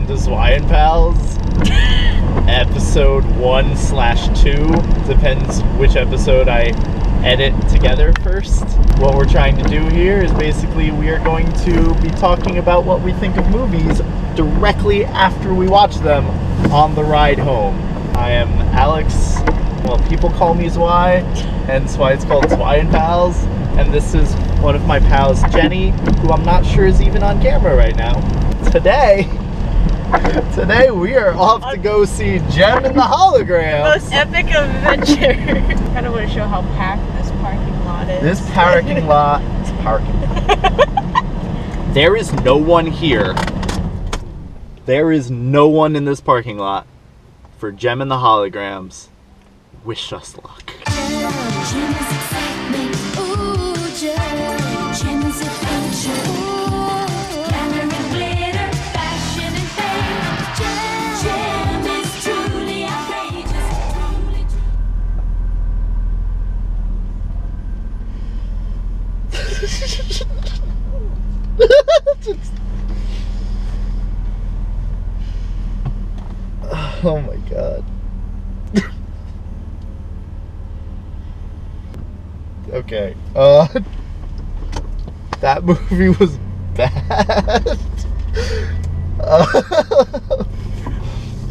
welcome to ZwiaAndPals, episode 1/2. Depends which episode I edit together first. What we're trying to do here is basically we are going to be talking about what we think of movies directly after we watch them on the ride home. I am Alex. Well, people call me Zwi, and that's why it's called ZwiaAndPals. And this is one of my pals, Jenny, who I'm not sure is even on camera right now. Today we are off to go see Jem and the Holograms. Most epic adventure. Kind of want to show how packed this parking lot is. This parking lot is parking. There is no one here. There is no one in this parking lot for Jem and the Holograms. Wish us luck. Oh my god. Okay. That movie was bad.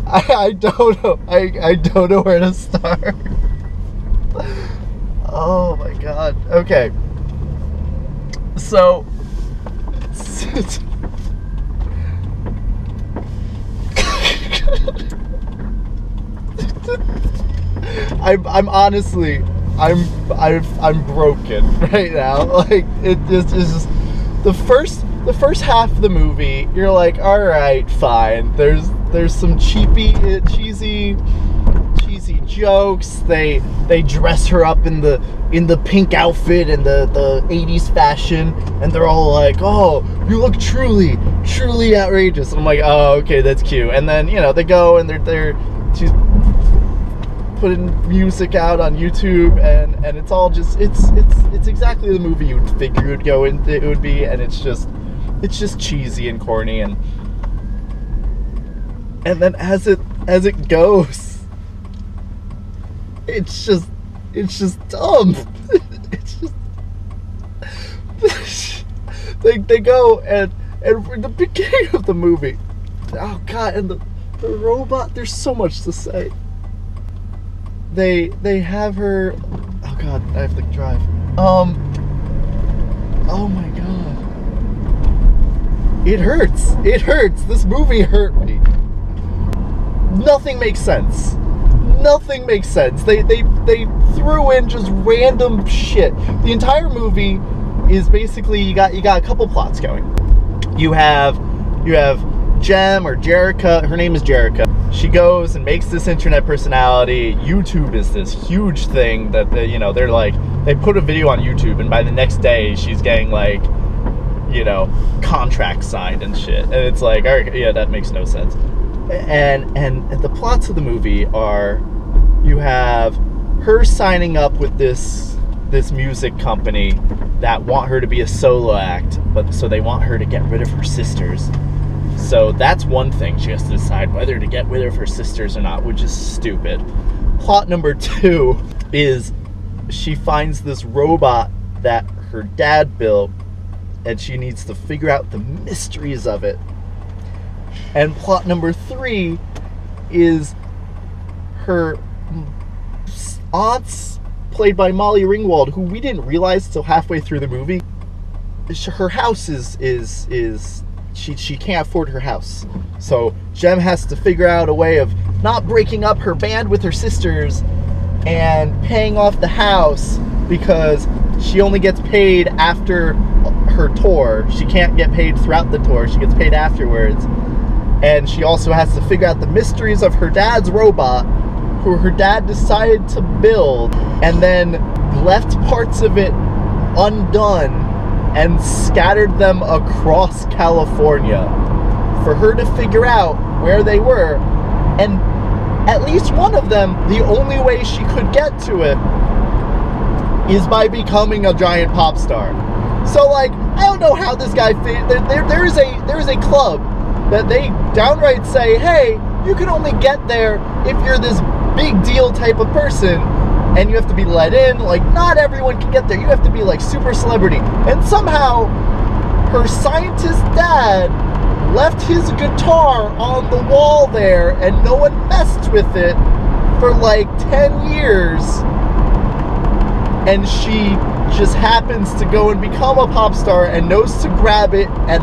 I don't know. I don't know where to start. Oh my god. Okay. So I'm honestly I'm broken right now. Like it just is just the first half of the movie. You're like, all right, fine. There's some cheesy jokes. They dress her up in the pink outfit and the 80s fashion, and they're all like, oh, you look truly outrageous. I'm like, oh, okay, that's cute. And then they go and she's putting music out on YouTube, and it's all just it's exactly the movie you'd figure it would be, and it's just cheesy and corny, and then as it goes, it's just dumb. It's just they go and in the beginning of the movie, oh god, and the robot, there's so much to say. They have her, oh god, I have to drive. Oh my god. It hurts. This movie hurt me. Nothing makes sense. They threw in just random shit. The entire movie is basically you got a couple plots going. You have Jem or Jerica. Her name is Jerica. She goes and makes this internet personality. YouTube is this huge thing that they're like, they put a video on YouTube, and by the next day she's getting like, contracts signed and shit. And it's like, all right, yeah, that makes no sense. And the plots of the movie are, you have her signing up with this music company that want her to be a solo act, but so they want her to get rid of her sisters. So that's one thing. She has to decide whether to get rid of her sisters or not, which is stupid. Plot number 2 is she finds this robot that her dad built, and she needs to figure out the mysteries of it. And plot number 3 is her aunt's, played by Molly Ringwald, who we didn't realize till halfway through the movie. Her house is she can't afford her house. So Jem has to figure out a way of not breaking up her band with her sisters and paying off the house, because she only gets paid after her tour. She can't get paid throughout the tour. She gets paid afterwards. And she also has to figure out the mysteries of her dad's robot, who her dad decided to build and then left parts of it undone and scattered them across California for her to figure out where they were. And at least one of them, the only way she could get to it is by becoming a giant pop star. So like, I don't know how this guy there is a club that they downright say, hey, you can only get there if you're this big deal type of person, and you have to be let in. Like, not everyone can get there. You have to be like super celebrity. And somehow her scientist dad left his guitar on the wall there, and no one messed with it for like 10 years. And she just happens to go and become a pop star and knows to grab it and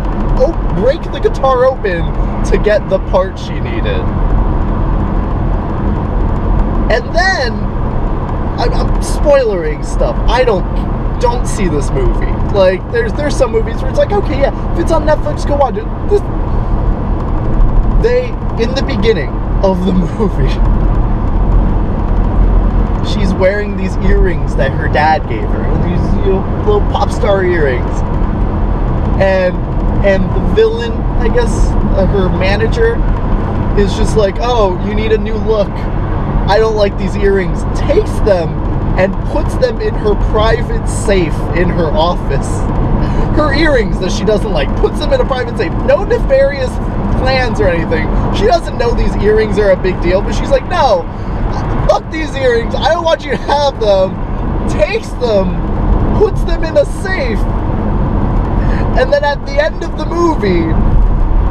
break the guitar open to get the part she needed. And then I'm spoilering stuff. I don't see this movie. Like, there's some movies where it's like, okay, yeah, if it's on Netflix, go on. In the beginning of the movie, she's wearing these earrings that her dad gave her, these little pop star earrings, and the villain, I guess, her manager, is just like, oh, you need a new look, I don't like these earrings, takes them and puts them in her private safe in her office. Her earrings that she doesn't like, puts them in a private safe. No nefarious plans or anything. She doesn't know these earrings are a big deal, but she's like, no, fuck these earrings, I don't want you to have them. Takes them, puts them in a safe, and then at the end of the movie,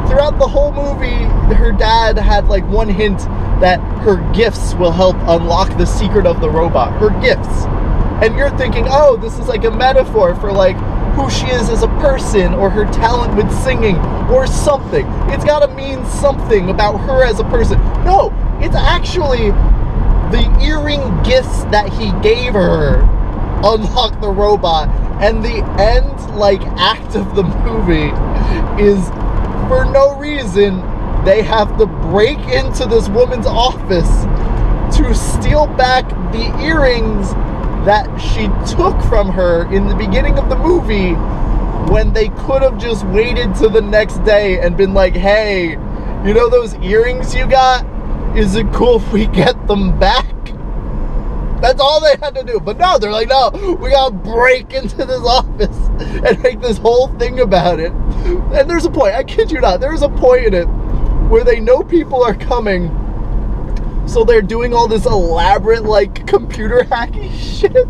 throughout the whole movie, her dad had like one hint that her gifts will help unlock the secret of the robot. Her gifts. And you're thinking, oh, this is like a metaphor for like who she is as a person, or her talent with singing, or something. It's gotta mean something about her as a person. No, it's actually the earring gifts that he gave her unlock the robot. And the end, like, act of the movie is, for no reason, they have to break into this woman's office to steal back the earrings that she took from her in the beginning of the movie, when they could have just waited till the next day and been like, hey, you know those earrings you got? Is it cool if we get them back? That's all they had to do. But no, they're like, no, we gotta break into this office and make this whole thing about it. And there's a point, I kid you not, there's a point in it where they know people are coming, so they're doing all this elaborate, like, computer hacky shit.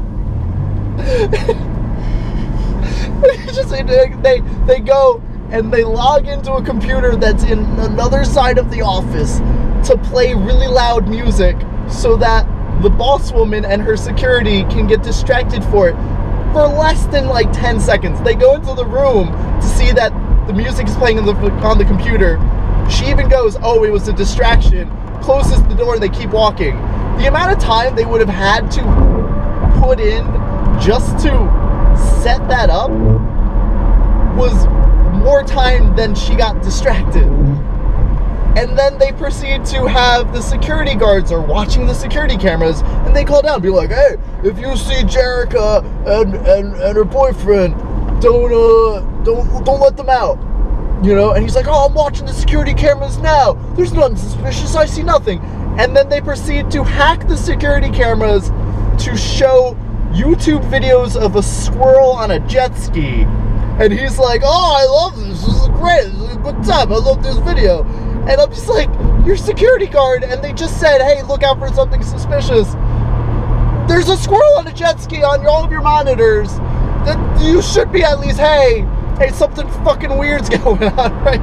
They go and they log into a computer that's in another side of the office to play really loud music so that the boss woman and her security can get distracted for it for less than like 10 seconds. They go into the room to see that the music is playing on the computer. She even goes, oh, it was a distraction, closes the door, and they keep walking. The amount of time they would have had to put in just to set that up was more time than she got distracted. And then they proceed to have the security guards are watching the security cameras, and they call down, be like, hey, if you see Jerica and her boyfriend, don't let them out. You know, and he's like, oh, I'm watching the security cameras now. There's nothing suspicious. I see nothing. And then they proceed to hack the security cameras to show YouTube videos of a squirrel on a jet ski. And he's like, oh, I love this. This is great. This is a good time. I love this video. And I'm just like, you're security guard. And they just said, hey, look out for something suspicious. There's a squirrel on a jet ski on all of your monitors. That you should be at least, hey, something fucking weird's going on, right?